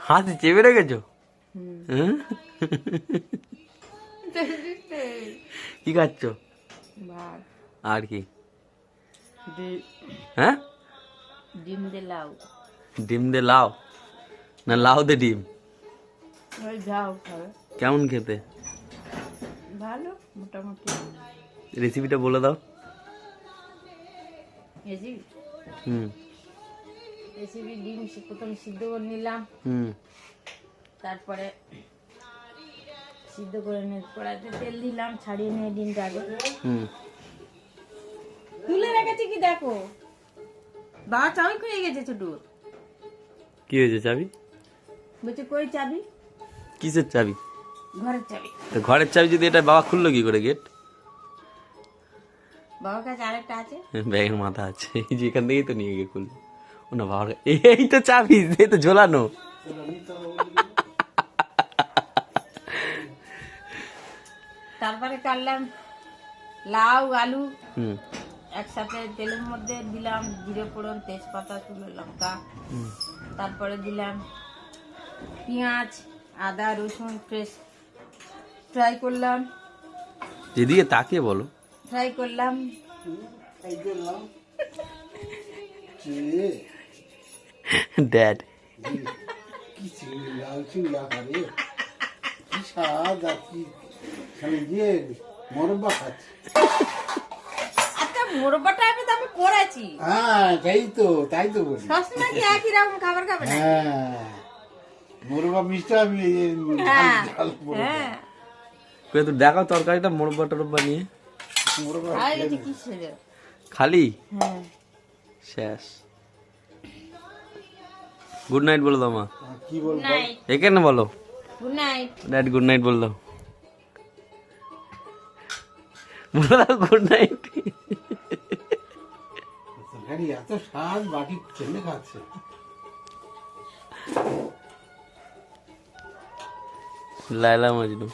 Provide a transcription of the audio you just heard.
হাতে চেপে রেখেছো? হ্যাঁ? কি খাচ্ছ? আর কি? হ্যাঁ, ডিম দে লাউ। ডিম দে লাউ না লাউ দে ডিম? ওই যাও খাবে। কেমন খেতে? ভালো মোটামুটি। রেসিপিটা বলে দাও। রেসিপি ডিম প্রথমে সিদ্ধ করে নিলাম, তারপরে সিদ্ধ করে নিয়ে কড়াইতে তেল দিলাম, ছাড়িয়ে নিয়ে ডিমটা আগে তুলে রেখেছি। কি দেখো বাবা চাবি খুঁজে গেছে ছোট। কি হয়েছে? চাবি? বলছে কই চাবি? কিসের চাবি? ঘরের চাবি। তো ঘরের চাবি যদি এটা বাবা খুললো কি করে গেট? বাবার কাছে আরেকটা আছে, ব্যাগের মাথা আছে, এই যে এখান থেকেই তো নিয়ে গিয়ে খুললো। ও না বাবার এই তো চাবি, এই তো ঝোলানো। তারপরে কাটলাম লাউ আলু একসাথে তেলের মধ্যে দিলাম, জিরে ফোড়ন তেজপাতা শুকনো লঙ্কা, তারপরে দিলাম পেঁয়াজ আদা রসুন পেস্ট, ফ্রাই করলাম। যেদিকে তাকিয়ে বলো। ফ্রাই করলাম। ড্যাড আচ্ছা মোরব্বাটা আমি তো আমি করেছি। হ্যাঁ তাই তো বলি। সবসময় কি একই রকম খাবার খাবে না? হ্যাঁ মোরবা মিষ্টি আমি হ্যাঁ তো দেখাও তরকারিটা, মোরব্বা টোরব্বা নিয়ে। খাই গেছে কি সেরে। খালি হ্যাঁ শেষ। গুড নাইট বলে দাও মা। কি বলবো? নাইট। এখানে বলো good night. Dad good night বলে দাও। বলে দাও গুড নাইট। এত স্বাদ বাটি ছেলে খাচ্ছে। লায়লা মজনু।